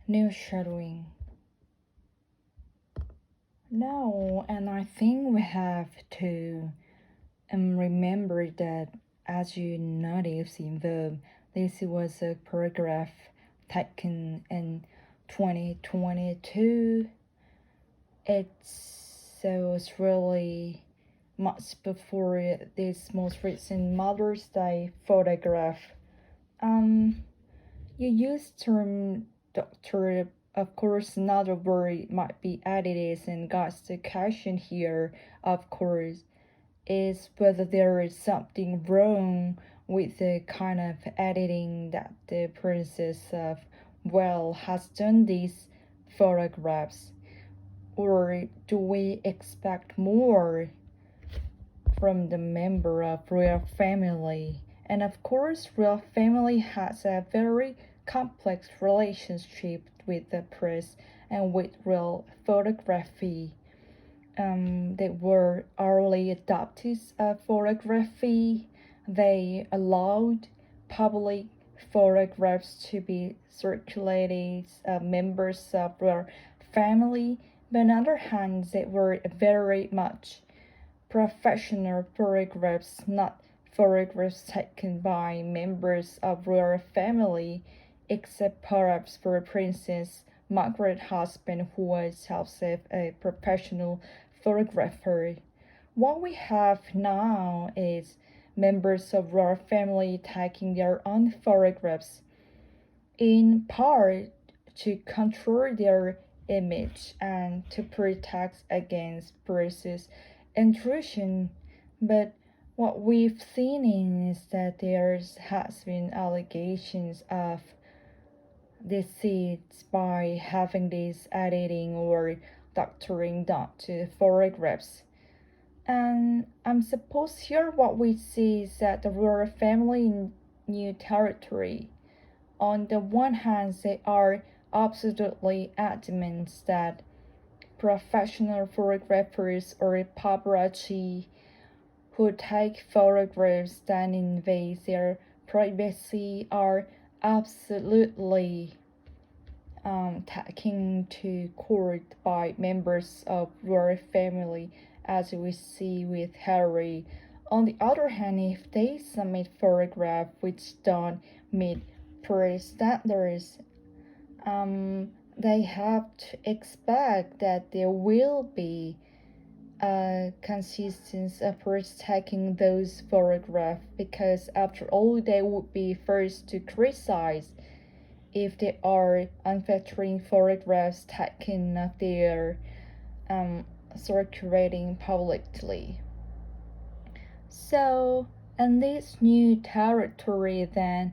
Shadowing. No, and I think we have to remember that, as you noticed in the this was a paragraph taken in 2022. It's really much before this most recent Mother's Day photograph. You use term doctor. Of course, another word might be added and guides the question here, of course, is whether there is something wrong with the kind of editing that the princess of Well has done these photographs, or do we expect more from the member of royal family? And of course, royal family has a very complex relationship with the press and with real photography. They were early adopters of photography. They allowed public photographs to be circulated, members of their family. But on the other hand, they were very much professional photographs, not photographs taken by members of royal family, except perhaps for Princess Margaret's husband, who was himself a professional photographer. What we have now is members of royal family taking their own photographs, in part to control their image and to protect against press's intrusion. But what we've seen is that there has been allegations of deceit by having this editing or doctoring done to photographs. And I'm supposed here what we see is that the royal family in new territory. On the one hand, they are absolutely adamant that professional photographers or paparazzi who take photographs that invade their privacy are absolutely taken to court by members of royal family, as we see with Harry. On the other hand, if they submit photographs which don't meet press standards, they have to expect that there will be a consistent approach taking those photographs, because after all they would be first to criticize if they are unflattering photographs taken of their circulating publicly. So in this new territory then,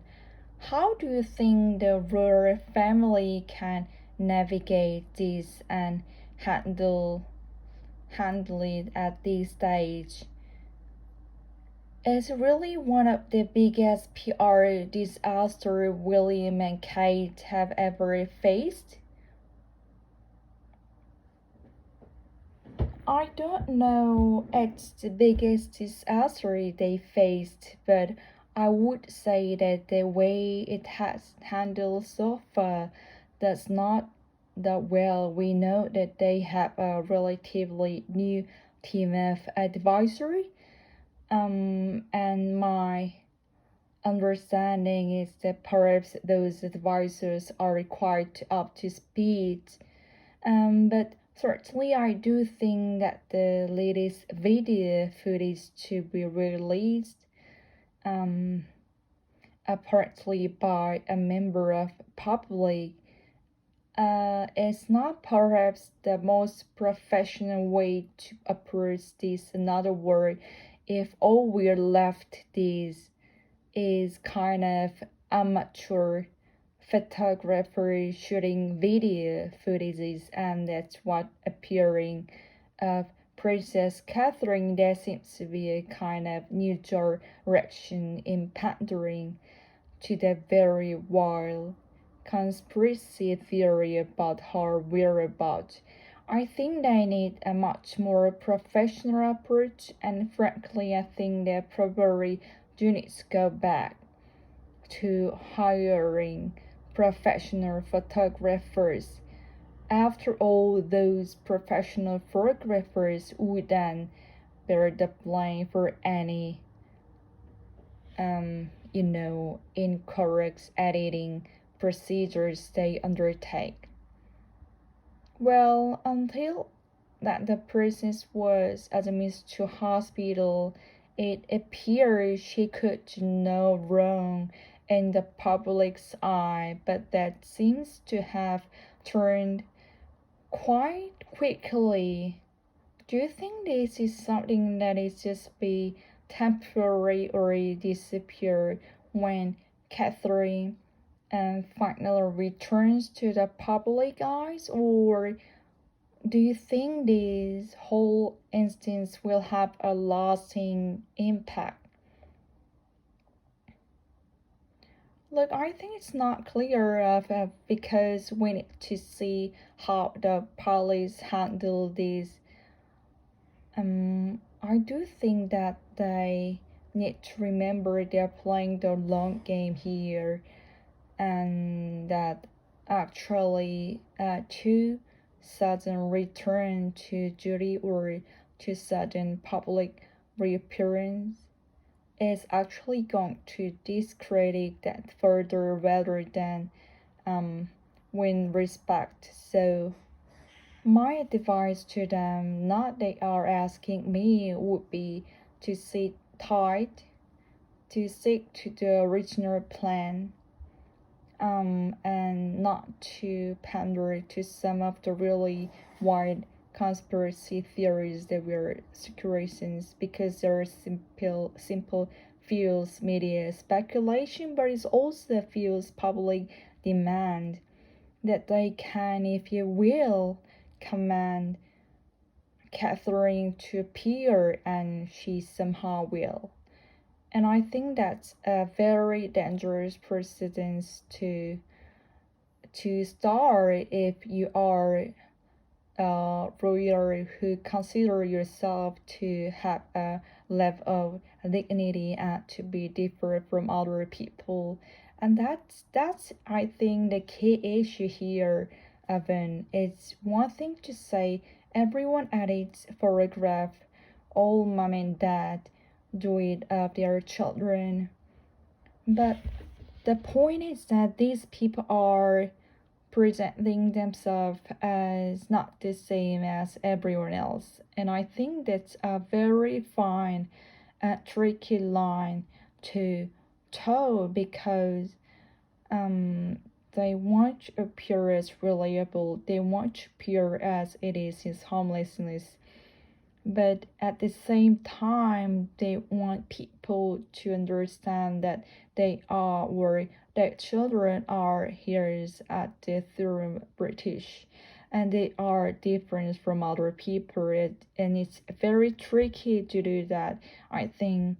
how do you think the royal family can navigate this and handle it at this stage? It's really one of the biggest PR disasters William and Kate have ever faced. I don't know it's the biggest disaster they faced, but I would say that the way it has handled so far does not that well. We know that they have a relatively new team of advisory, and my understanding is that perhaps those advisors are required to up to speed. But certainly, I do think that the latest video footage to be released, um, apparently by a member of public, is not perhaps the most professional way to approach this. In other words, if all we're left is kind of amateur photographer shooting video footages, and that's what appearing of Princess Catherine. There seems to be a kind of new direction in pandering to the very wild conspiracy theory about her whereabouts. I think they need a much more professional approach, and frankly, I think they probably do need to go back to hiring professional photographers. After all, those professional photographers would then bear the blame for any, incorrect editing procedures they undertake. Well, until that the person was admitted to hospital, it appeared she could do no wrong in the public's eye, but that seems to have turned quite quickly. Do you think this is something that is just be temporary or disappear when Catherine finally returns to the public eyes, or do you think this whole instance will have a lasting impact? Look, I think it's not clear because we need to see how the police handle this. I do think that they need to remember they're playing the long game here, and that actually two sudden return to duty or to sudden public reappearance is actually going to discredit that further rather than win respect. So my advice to them, not they are asking me, would be to sit tight, to stick to the original plan, and not to pander to some of the really wild conspiracy theories that were circulations, because there are simple fuels media speculation, but it also fuels public demand that they can, if you will, command Catherine to appear, and she somehow will. And I think that's a very dangerous precedence to start if you are a lawyer who consider yourself to have a level of dignity and to be different from other people. And that's I think the key issue here, Evan. It's one thing to say everyone edits photograph, all mom and dad do it of their children. But the point is that these people are presenting themselves as not the same as everyone else. And I think that's a very fine, tricky line to toe, because they want to appear as reliable, they want to appear as it is his homelessness, but at the same time they want people to understand that they are, or their children are here at the through British, and they are different from other people, and it's very tricky to do that. I think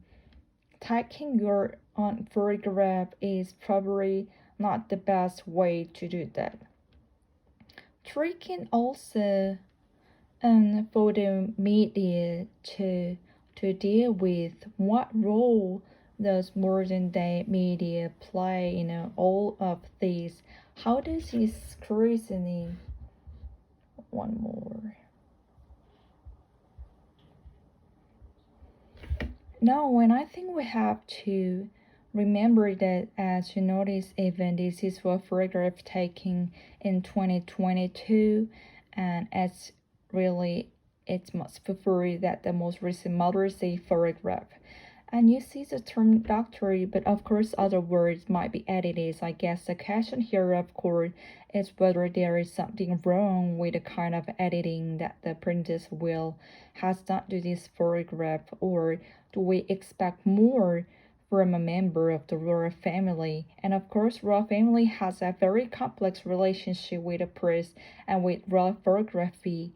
taking your own photograph is probably not the best way to do that. Tricky also for the media to deal with what role does modern day media play in all of this. How does this scrutiny? One more. No, and I think we have to remember that, as you notice, even this is a photograph taken in 2022, and as really it's much preferred that the most recent Mother's Day photograph. And you see the term doctor, but of course other words might be edited. I guess the question here, of course, is whether there is something wrong with the kind of editing that the princess will has done to this photograph, or do we expect more from a member of the royal family? And of course, royal family has a very complex relationship with the press and with royal photography.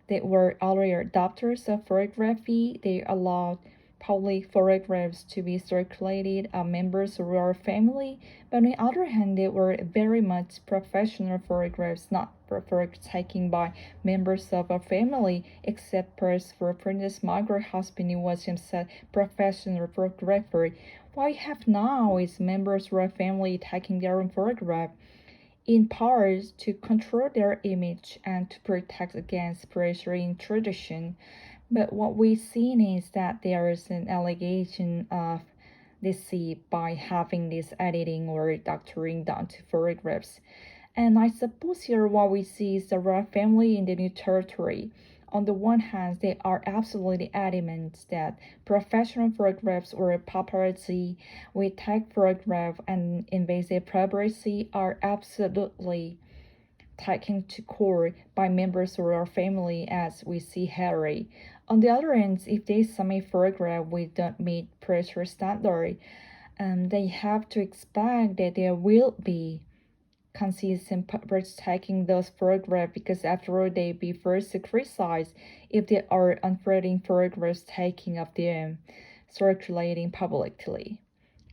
They were early adopters of photography. They allowed public photographs to be circulated of members of royal family, but on the other hand, they were very much professional photographs, not photographs taken by members of a family, except perhaps for Princess Margaret's husband, who was himself professional photographer. What you have now is members of royal family taking their own photograph. in part to control their image and to protect against pressure in tradition. But what we've seen is that there is an allegation of deceit by having this editing or doctoring done to photographs. And I suppose here what we see is the royal family in the new territory. On the one hand, they are absolutely adamant that professional photographs or paparazzi with tech photograph and invasive privacy are absolutely taken to court by members of our family as we see Harry. On the other hand, if they submit photograph we don't meet pressure standard, they have to expect that there will be consistent publics taking those photographs because after all they be first to criticize if they are unfriendly photographs taking of them circulating publicly.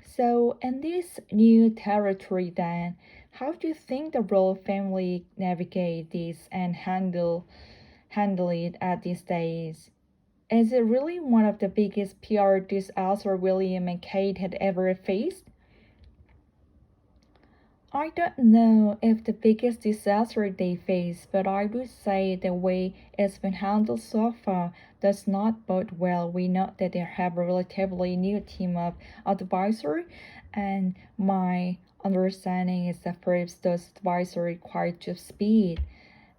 So in this new territory then, how do you think the royal family navigate this and handle it at these days? Is it really one of the biggest PR disasters William and Kate had ever faced? I don't know if the biggest disaster they face, but I would say the way it's been handled so far does not bode well. We know that they have a relatively new team of advisors, and my understanding is that perhaps those advisors require to speed.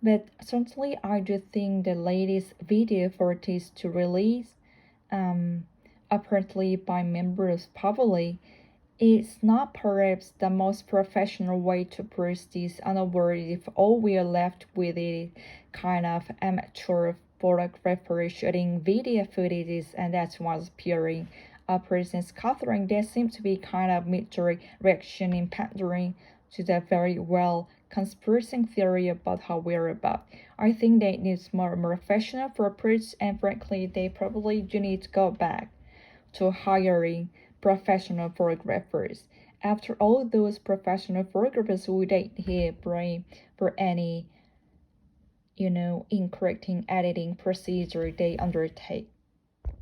But certainly, I do think the latest video footage to release, apparently by members publicly, is not perhaps the most professional way to approach this unaware if all we are left with is kind of amateur photographer shooting video footages and that's what's appearing. A person's Catherine, there seems to be kind of mixed reaction in pandering to the very well conspiracy theory about how we're about. I think they need more professional for approach and frankly they probably do need to go back to hiring professional photographers. After all, those professional photographers wouldn't here blame for any, incorrect editing procedure they undertake.